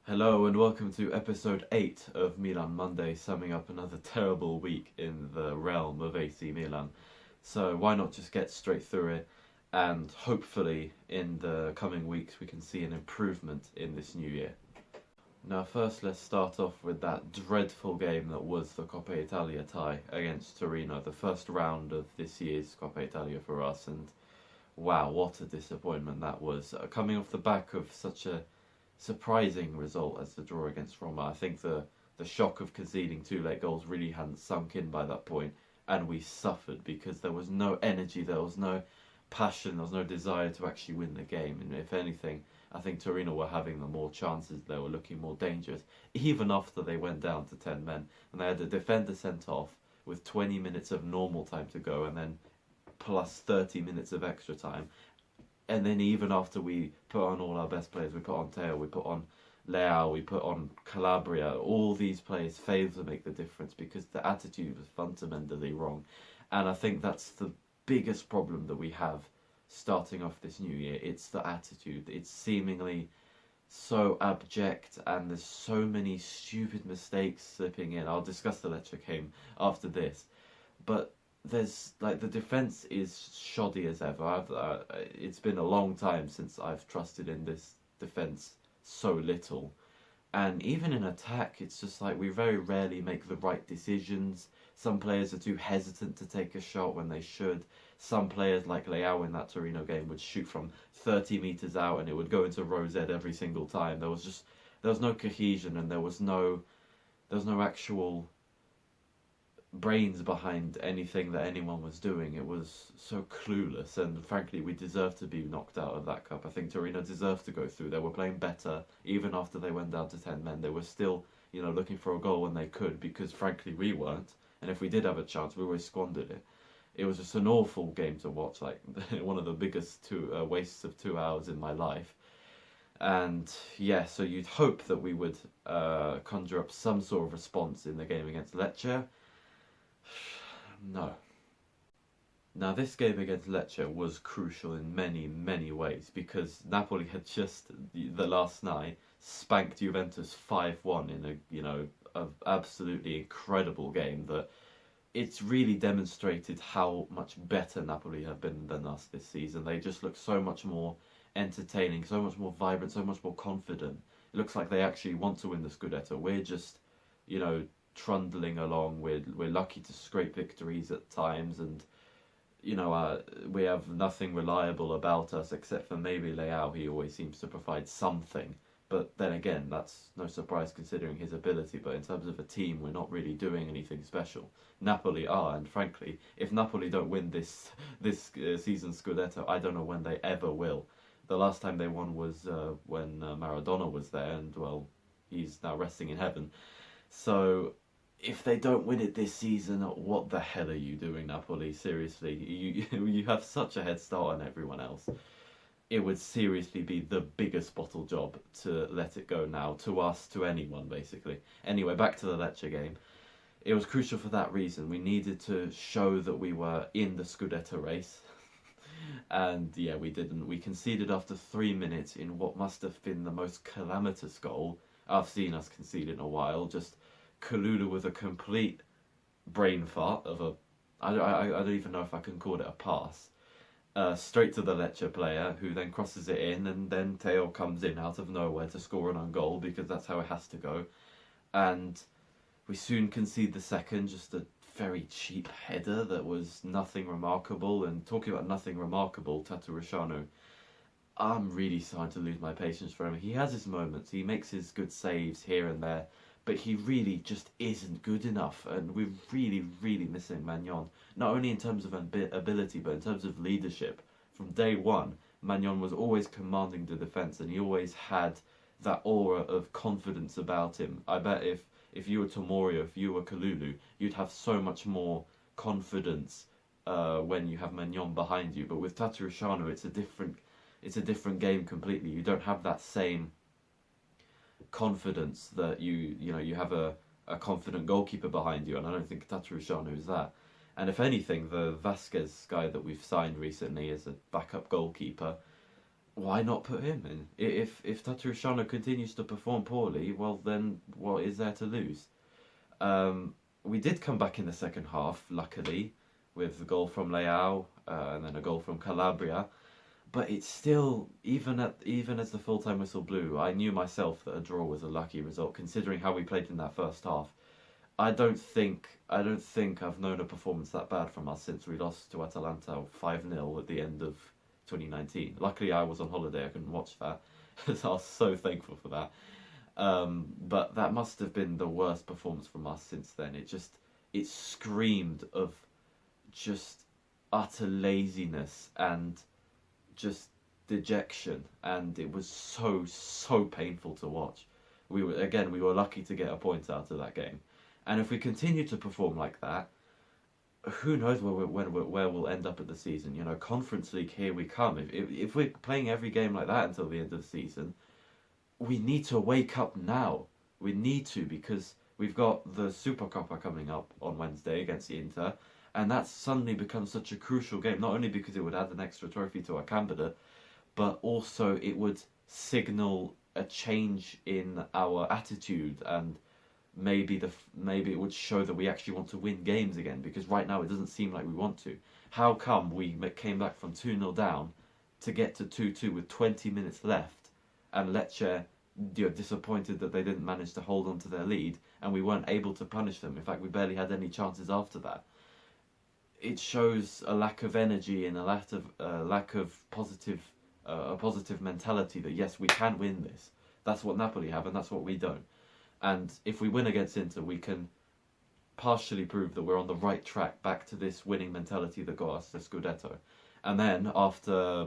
Hello and welcome to episode 8 of Milan Monday, summing up another terrible week in the realm of AC Milan. So why not just get straight through it, and hopefully in the coming weeks we can see an improvement in this new year. Now first let's start off with that dreadful game that was the Coppa Italia tie against Torino, the first round of this year's Coppa Italia for us, and wow, what a disappointment that was. Coming off the back of such a surprising result as the draw against Roma. I think the shock of conceding two late goals really hadn't sunk in by that point, and we suffered because there was no energy, there was no passion, there was no desire to actually win the game. And if anything, I think Torino were having the more chances, they were looking more dangerous, even after they went down to 10 men. And they had a defender sent off with 20 minutes of normal time to go, and then plus 30 minutes of extra time. And then even after we put on all our best players, we put on Teo, we put on Leao, we put on Calabria, all these players failed to make the difference because the attitude was fundamentally wrong. And I think that's the biggest problem that we have starting off this new year. It's the attitude. It's seemingly so abject, and there's so many stupid mistakes slipping in. I'll discuss the Lecce game after this. But there's like the defense is shoddy as ever. It's been a long time since I've trusted in this defense so little, and even in attack, it's just like we very rarely make the right decisions. Some players are too hesitant to take a shot when they should. Some players, like Leao in that Torino game, would shoot from 30 meters out and it would go into rosette every single time. There was no cohesion, and there was no actual brains behind anything that anyone was doing. It was so clueless, and frankly we deserved to be knocked out of that cup. I think Torino deserved to go through. They were playing better even after they went down to 10 men. They were still, looking for a goal when they could, because frankly we weren't, and if we did have a chance we always squandered it. It was just an awful game to watch, like one of the biggest wastes of 2 hours in my life. And yeah, so you'd hope that we would conjure up some sort of response in the game against Lecce. No. Now this game against Lecce was crucial in many, many ways, because Napoli had just the last night spanked Juventus 5-1 in a absolutely incredible game that it's really demonstrated how much better Napoli have been than us this season. They just look so much more entertaining, so much more vibrant, so much more confident. It looks like they actually want to win the Scudetto. We're just, trundling along. We're lucky to scrape victories at times, and we have nothing reliable about us except for maybe Leao. He always seems to provide something, but then again, that's no surprise considering his ability. But in terms of a team, we're not really doing anything special. Napoli are, and frankly, if Napoli don't win this season's Scudetto, I don't know when they ever will. The last time they won was when Maradona was there, and well, he's now resting in heaven. So if they don't win it this season, what the hell are you doing, Napoli? Seriously, you have such a head start on everyone else. It would seriously be the biggest bottle job to let it go now, to us, to anyone, basically. Anyway, back to the Lecce game. It was crucial for that reason. We needed to show that we were in the Scudetto race. And yeah, we didn't. We conceded after 3 minutes in what must have been the most calamitous goal I've seen us concede in a while. Just Kalulu with a complete brain fart of a... I don't even know if I can call it a pass. Straight to the Lecce player, who then crosses it in, and then Teo comes in out of nowhere to score an own goal, because that's how it has to go. And we soon concede the second, just a very cheap header that was nothing remarkable. And talking about nothing remarkable, Tatarusanu, I'm really starting to lose my patience for him. He has his moments, he makes his good saves here and there, but he really just isn't good enough, and we're really, really missing Magnon. Not only in terms of ability, but in terms of leadership. From day one, Magnon was always commanding the defence, and he always had that aura of confidence about him. I bet if you were Tomori, if you were Kalulu, you'd have so much more confidence when you have Magnon behind you. But with Tatarusanu, it's a different game completely. You don't have that same confidence that you have a confident goalkeeper behind you, and I don't think Tatarusanu is that. And if anything, the Vasquez guy that we've signed recently as a backup goalkeeper, why not put him in? If Tatarusanu continues to perform poorly, well then what is there to lose? We did come back in the second half, luckily, with the goal from Leao and then a goal from Calabria. But it's still, even as the full time whistle blew, I knew myself that a draw was a lucky result, considering how we played in that first half. I don't think I've known a performance that bad from us since we lost to Atalanta 5-0 at the end of 2019. Luckily, I was on holiday; I couldn't watch that, so I was so thankful for that. But that must have been the worst performance from us since then. It screamed of just utter laziness and just dejection, and it was so painful to watch. We were lucky to get a point out of that game, and if we continue to perform like that, who knows where we'll end up at the season? You know, Conference League, here we come. If we're playing every game like that until the end of the season, we need to wake up now. We need to, because we've got the Super Coppa coming up on Wednesday against Inter, and that's suddenly become such a crucial game. Not only because it would add an extra trophy to our candidate, but also it would signal a change in our attitude, and maybe it would show that we actually want to win games again, because right now it doesn't seem like we want to. How come we came back from 2-0 down to get to 2-2 with 20 minutes left, and Lecce, disappointed that they didn't manage to hold on to their lead, and we weren't able to punish them. In fact, we barely had any chances after that. It shows a lack of energy and a lack of a positive mentality that yes, we can win this. That's what Napoli have, and that's what we don't. And if we win against Inter, we can partially prove that we're on the right track back to this winning mentality that got us the Scudetto. And then after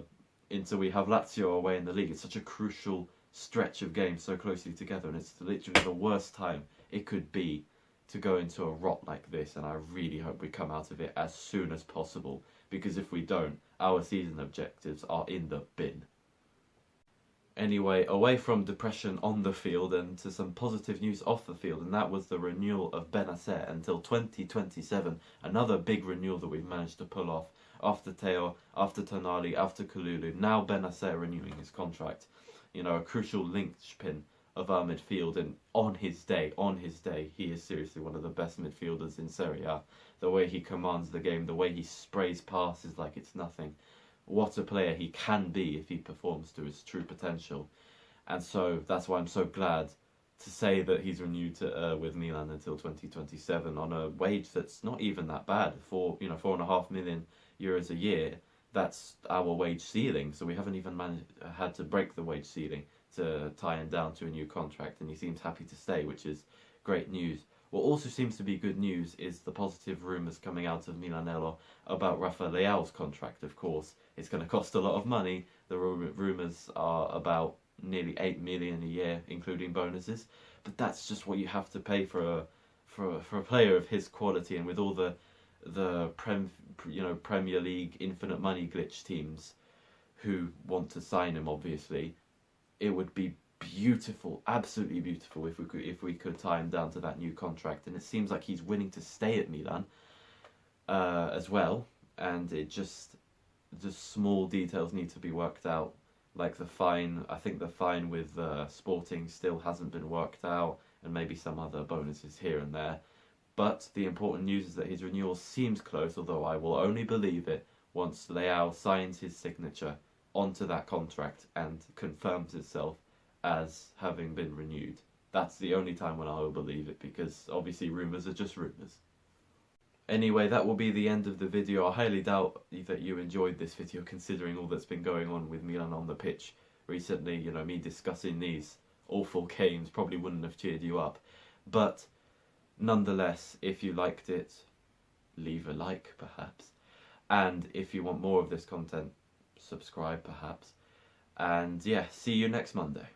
Inter, we have Lazio away in the league. It's such a crucial stretch of games so closely together, and it's literally the worst time it could be to go into a rot like this. And I really hope we come out of it as soon as possible, because if we don't, our season objectives are in the bin. Anyway, away from depression on the field and to some positive news off the field, and that was the renewal of Benacer until 2027. Another big renewal that we've managed to pull off after Teo, after Tonali, after Kalulu. Now Benacer renewing his contract. You know, a crucial linchpin of our midfield, and on his day, he is seriously one of the best midfielders in Serie A. The way he commands the game, the way he sprays passes like it's nothing. What a player he can be if he performs to his true potential. And so that's why I'm so glad to say that he's renewed with Milan until 2027 on a wage that's not even that bad. For €4.5 million a year, that's our wage ceiling. So we haven't even had to break the wage ceiling to tie him down to a new contract, and he seems happy to stay, which is great news. What also seems to be good news is the positive rumours coming out of Milanello about Rafa Leao's contract. Of course, it's going to cost a lot of money. The rumours are about nearly 8 million a year, including bonuses. But that's just what you have to pay for a player of his quality, and with all the Premier League infinite money glitch teams who want to sign him. Obviously, it would be beautiful, absolutely beautiful, if we could tie him down to that new contract. And it seems like he's willing to stay at Milan as well. And it just small details need to be worked out, like the fine. I think the fine with Sporting still hasn't been worked out, and maybe some other bonuses here and there. But the important news is that his renewal seems close, although I will only believe it once Leao signs his signature onto that contract and confirms itself as having been renewed. That's the only time when I will believe it, because obviously rumours are just rumours. Anyway, that will be the end of the video. I highly doubt that you enjoyed this video, considering all that's been going on with Milan on the pitch recently. You know, me discussing these awful games probably wouldn't have cheered you up. But nonetheless, if you liked it, leave a like perhaps. And if you want more of this content, subscribe perhaps. And yeah, see you next Monday.